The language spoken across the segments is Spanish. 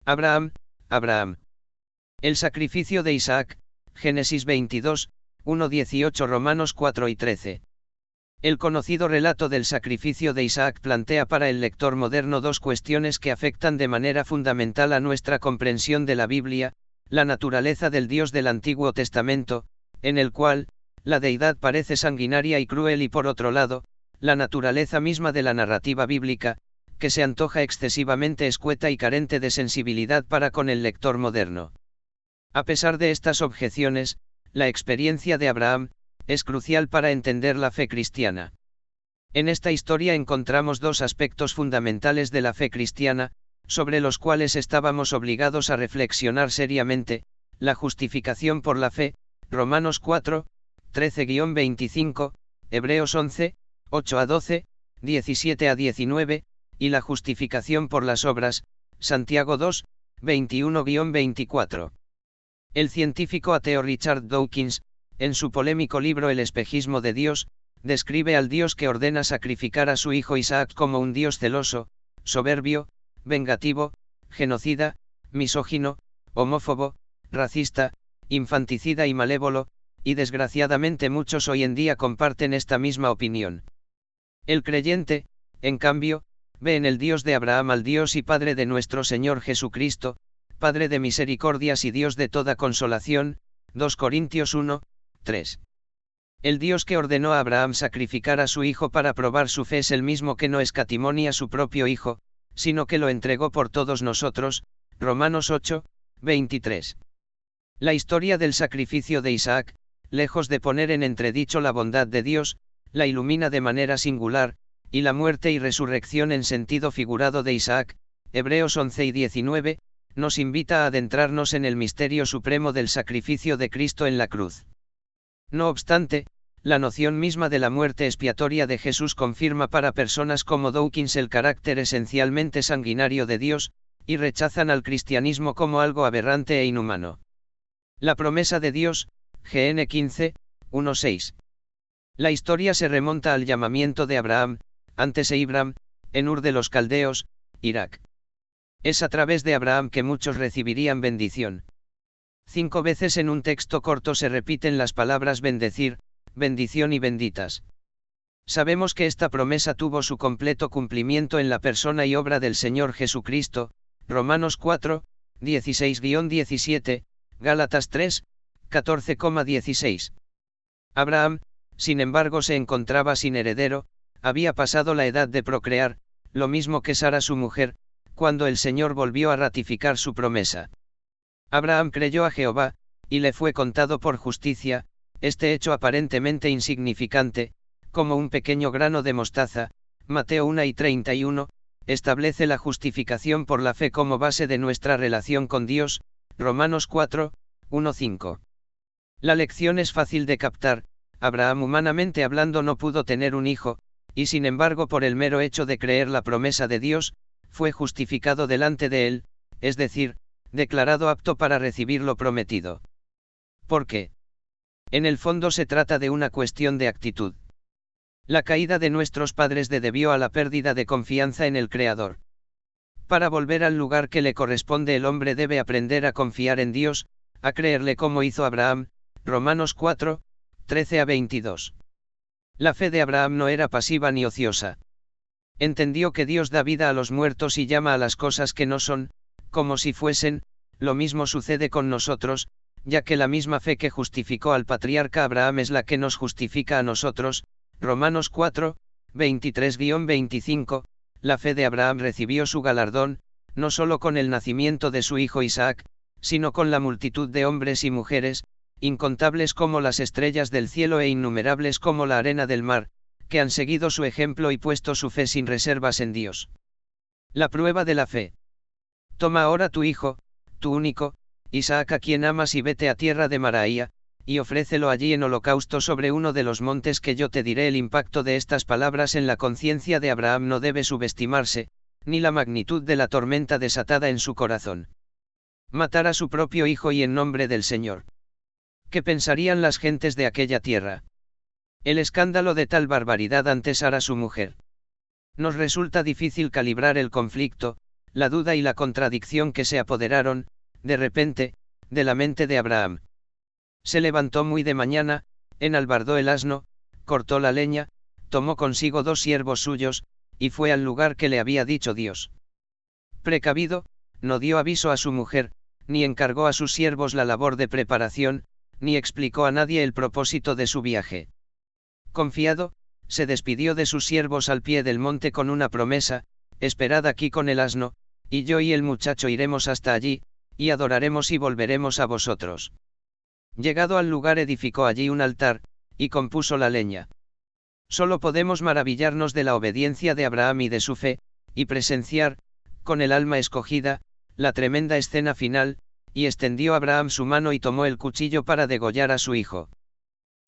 Abraham, Abraham. El sacrificio de Isaac, Génesis 22, 1-18 Romanos 4 y 13. El conocido relato del sacrificio de Isaac plantea para el lector moderno dos cuestiones que afectan de manera fundamental a nuestra comprensión de la Biblia: la naturaleza del Dios del Antiguo Testamento, en el cual, la deidad parece sanguinaria y cruel, y por otro lado, la naturaleza misma de la narrativa bíblica, que se antoja excesivamente escueta y carente de sensibilidad para con el lector moderno. A pesar de estas objeciones, la experiencia de Abraham es crucial para entender la fe cristiana. En esta historia encontramos dos aspectos fundamentales de la fe cristiana, sobre los cuales estábamos obligados a reflexionar seriamente: la justificación por la fe, Romanos 4, 13-25, Hebreos 11, 8-12, 17-19, y la justificación por las obras, Santiago 2, 21-24. El científico ateo Richard Dawkins, en su polémico libro El espejismo de Dios, describe al Dios que ordena sacrificar a su hijo Isaac como un Dios celoso, soberbio, vengativo, genocida, misógino, homófobo, racista, infanticida y malévolo, y desgraciadamente muchos hoy en día comparten esta misma opinión. El creyente, en cambio, ve en el Dios de Abraham al Dios y Padre de nuestro Señor Jesucristo, Padre de misericordias y Dios de toda consolación, 2 Corintios 1, 3. El Dios que ordenó a Abraham sacrificar a su hijo para probar su fe es el mismo que no escatimó ni a su propio hijo, sino que lo entregó por todos nosotros, Romanos 8, 23. La historia del sacrificio de Isaac, lejos de poner en entredicho la bondad de Dios, la ilumina de manera singular, y la muerte y resurrección en sentido figurado de Isaac, Hebreos 11 y 19, nos invita a adentrarnos en el misterio supremo del sacrificio de Cristo en la cruz. No obstante, la noción misma de la muerte expiatoria de Jesús confirma para personas como Dawkins el carácter esencialmente sanguinario de Dios, y rechazan al cristianismo como algo aberrante e inhumano. La promesa de Dios, GN 15, 1-6. La historia se remonta al llamamiento de Abraham, antes Abram, en Ur de los Caldeos, Irak. Es a través de Abraham que muchos recibirían bendición. 5 veces en un texto corto se repiten las palabras bendecir, bendición y benditas. Sabemos que esta promesa tuvo su completo cumplimiento en la persona y obra del Señor Jesucristo, Romanos 4, 16-17, Gálatas 3, 14,16. Abraham, sin embargo, se encontraba sin heredero, había pasado la edad de procrear, lo mismo que Sara su mujer, cuando el Señor volvió a ratificar su promesa. Abraham creyó a Jehová, y le fue contado por justicia. Este hecho aparentemente insignificante, como un pequeño grano de mostaza, Mateo 1 y 31, establece la justificación por la fe como base de nuestra relación con Dios, Romanos 4, 1-5. La lección es fácil de captar. Abraham, humanamente hablando, no pudo tener un hijo, y sin embargo, por el mero hecho de creer la promesa de Dios, fue justificado delante de él, es decir, declarado apto para recibir lo prometido. ¿Por qué? En el fondo se trata de una cuestión de actitud. La caída de nuestros padres debió a la pérdida de confianza en el Creador. Para volver al lugar que le corresponde, el hombre debe aprender a confiar en Dios, a creerle como hizo Abraham, Romanos 4, 13-22. La fe de Abraham no era pasiva ni ociosa. Entendió que Dios da vida a los muertos y llama a las cosas que no son, como si fuesen. Lo mismo sucede con nosotros, ya que la misma fe que justificó al patriarca Abraham es la que nos justifica a nosotros, Romanos 4, 23-25, la fe de Abraham recibió su galardón, no solo con el nacimiento de su hijo Isaac, sino con la multitud de hombres y mujeres, incontables como las estrellas del cielo e innumerables como la arena del mar, que han seguido su ejemplo y puesto su fe sin reservas en Dios. La prueba de la fe. Toma ahora tu hijo, tu único, Isaac, a quien amas, y vete a tierra de Maraía, y ofrécelo allí en holocausto sobre uno de los montes que yo te diré. El impacto de estas palabras en la conciencia de Abraham no debe subestimarse, ni la magnitud de la tormenta desatada en su corazón. Matar a su propio hijo y en nombre del Señor. ¿Qué pensarían las gentes de aquella tierra? El escándalo de tal barbaridad ante Sara su mujer. Nos resulta difícil calibrar el conflicto, la duda y la contradicción que se apoderaron, de repente, de la mente de Abraham. Se levantó muy de mañana, enalbardó el asno, cortó la leña, tomó consigo 2 siervos suyos, y fue al lugar que le había dicho Dios. Precavido, no dio aviso a su mujer, ni encargó a sus siervos la labor de preparación, ni explicó a nadie el propósito de su viaje. Confiado, se despidió de sus siervos al pie del monte con una promesa: esperad aquí con el asno, y yo y el muchacho iremos hasta allí, y adoraremos y volveremos a vosotros. Llegado al lugar edificó allí un altar, y compuso la leña. Solo podemos maravillarnos de la obediencia de Abraham y de su fe, y presenciar, con el alma escogida, la tremenda escena final, y extendió Abraham su mano y tomó el cuchillo para degollar a su hijo.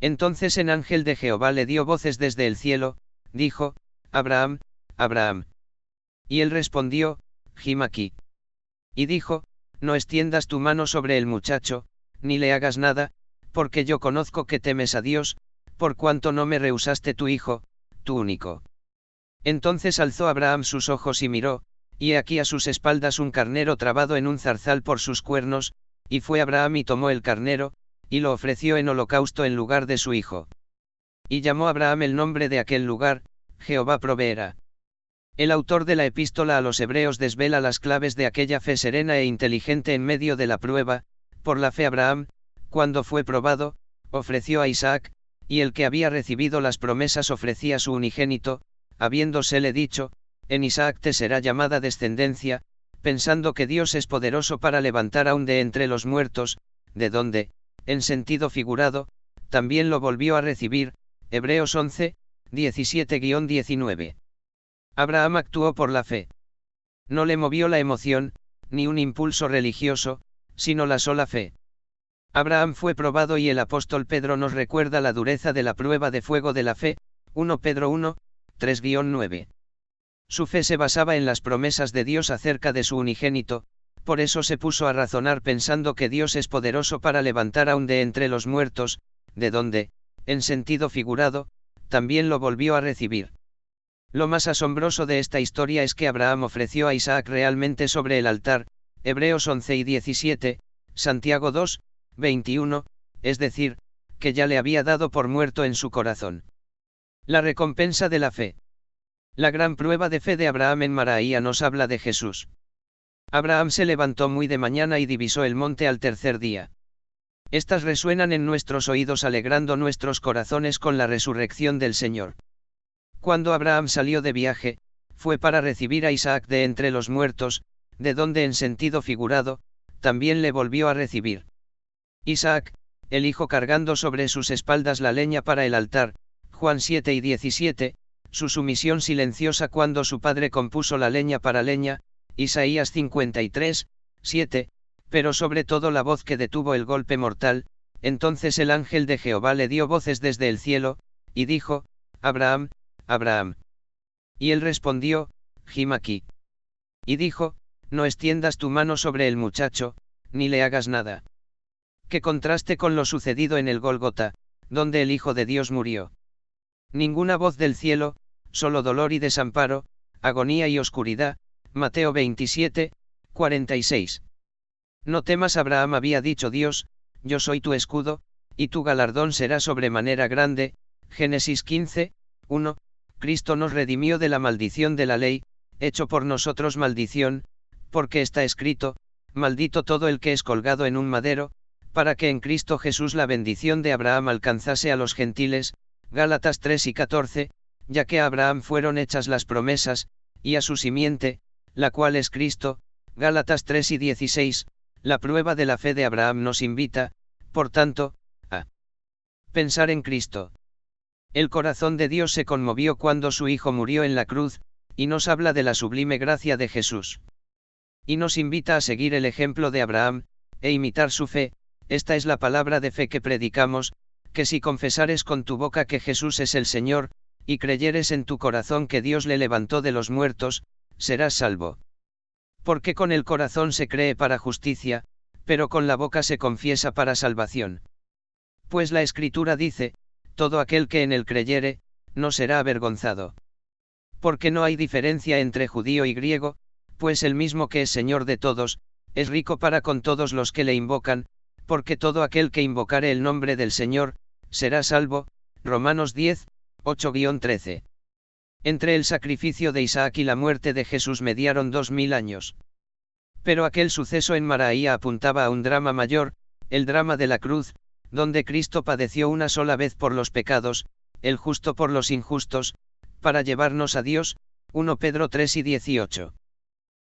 Entonces el ángel de Jehová le dio voces desde el cielo, dijo: Abraham, Abraham. Y él respondió: Jim aquí. Y dijo: no extiendas tu mano sobre el muchacho, ni le hagas nada, porque yo conozco que temes a Dios, por cuanto no me rehusaste tu hijo, tu único. Entonces alzó Abraham sus ojos y miró, y he aquí a sus espaldas un carnero trabado en un zarzal por sus cuernos, y fue Abraham y tomó el carnero, y lo ofreció en holocausto en lugar de su hijo. Y llamó Abraham el nombre de aquel lugar: Jehová proveerá. El autor de la epístola a los Hebreos desvela las claves de aquella fe serena e inteligente en medio de la prueba. Por la fe Abraham, cuando fue probado, ofreció a Isaac, y el que había recibido las promesas ofrecía su unigénito, habiéndosele dicho: en Isaac te será llamada descendencia, pensando que Dios es poderoso para levantar aún de entre los muertos, de donde, en sentido figurado, también lo volvió a recibir. Hebreos 11, 17-19. Abraham actuó por la fe. No le movió la emoción, ni un impulso religioso, sino la sola fe. Abraham fue probado y el apóstol Pedro nos recuerda la dureza de la prueba de fuego de la fe, 1 Pedro 1, 3-9. Su fe se basaba en las promesas de Dios acerca de su unigénito, por eso se puso a razonar pensando que Dios es poderoso para levantar aún de entre los muertos, de donde, en sentido figurado, también lo volvió a recibir. Lo más asombroso de esta historia es que Abraham ofreció a Isaac realmente sobre el altar, Hebreos 11 y 17, Santiago 2, 21, es decir, que ya le había dado por muerto en su corazón. La recompensa de la fe. La gran prueba de fe de Abraham en Maraía nos habla de Jesús. Abraham se levantó muy de mañana y divisó el monte al tercer día. Estas resuenan en nuestros oídos alegrando nuestros corazones con la resurrección del Señor. Cuando Abraham salió de viaje, fue para recibir a Isaac de entre los muertos, de donde en sentido figurado, también le volvió a recibir. Isaac, el hijo cargando sobre sus espaldas la leña para el altar, Juan 7 y 17, su sumisión silenciosa cuando su padre compuso la leña para leña, Isaías 53, 7, pero sobre todo la voz que detuvo el golpe mortal. Entonces el ángel de Jehová le dio voces desde el cielo, y dijo: Abraham, Abraham. Y él respondió: Jim aquí. Y dijo: no extiendas tu mano sobre el muchacho, ni le hagas nada. Qué contraste con lo sucedido en el Gólgota, donde el Hijo de Dios murió. Ninguna voz del cielo, solo dolor y desamparo, agonía y oscuridad. Mateo 27, 46. No temas, Abraham, había dicho Dios: yo soy tu escudo, y tu galardón será sobremanera grande. Génesis 15, 1. Cristo nos redimió de la maldición de la ley, hecho por nosotros maldición, porque está escrito: maldito todo el que es colgado en un madero, para que en Cristo Jesús la bendición de Abraham alcanzase a los gentiles. Gálatas 3 y 14, ya que a Abraham fueron hechas las promesas, y a su simiente, la cual es Cristo. Gálatas 3 y 16, la prueba de la fe de Abraham nos invita, por tanto, a pensar en Cristo. El corazón de Dios se conmovió cuando su Hijo murió en la cruz, y nos habla de la sublime gracia de Jesús. Y nos invita a seguir el ejemplo de Abraham, e imitar su fe. Esta es la palabra de fe que predicamos: que si confesares con tu boca que Jesús es el Señor, y creyeres en tu corazón que Dios le levantó de los muertos, serás salvo. Porque con el corazón se cree para justicia, pero con la boca se confiesa para salvación. Pues la Escritura dice: todo aquel que en él creyere, no será avergonzado. Porque no hay diferencia entre judío y griego, pues el mismo que es Señor de todos, es rico para con todos los que le invocan, porque todo aquel que invocare el nombre del Señor, será salvo. Romanos 10, 8-13. Entre el sacrificio de Isaac y la muerte de Jesús mediaron 2000 años. Pero aquel suceso en Maraía apuntaba a un drama mayor, el drama de la cruz, donde Cristo padeció una sola vez por los pecados, el justo por los injustos, para llevarnos a Dios. 1 Pedro 3:18.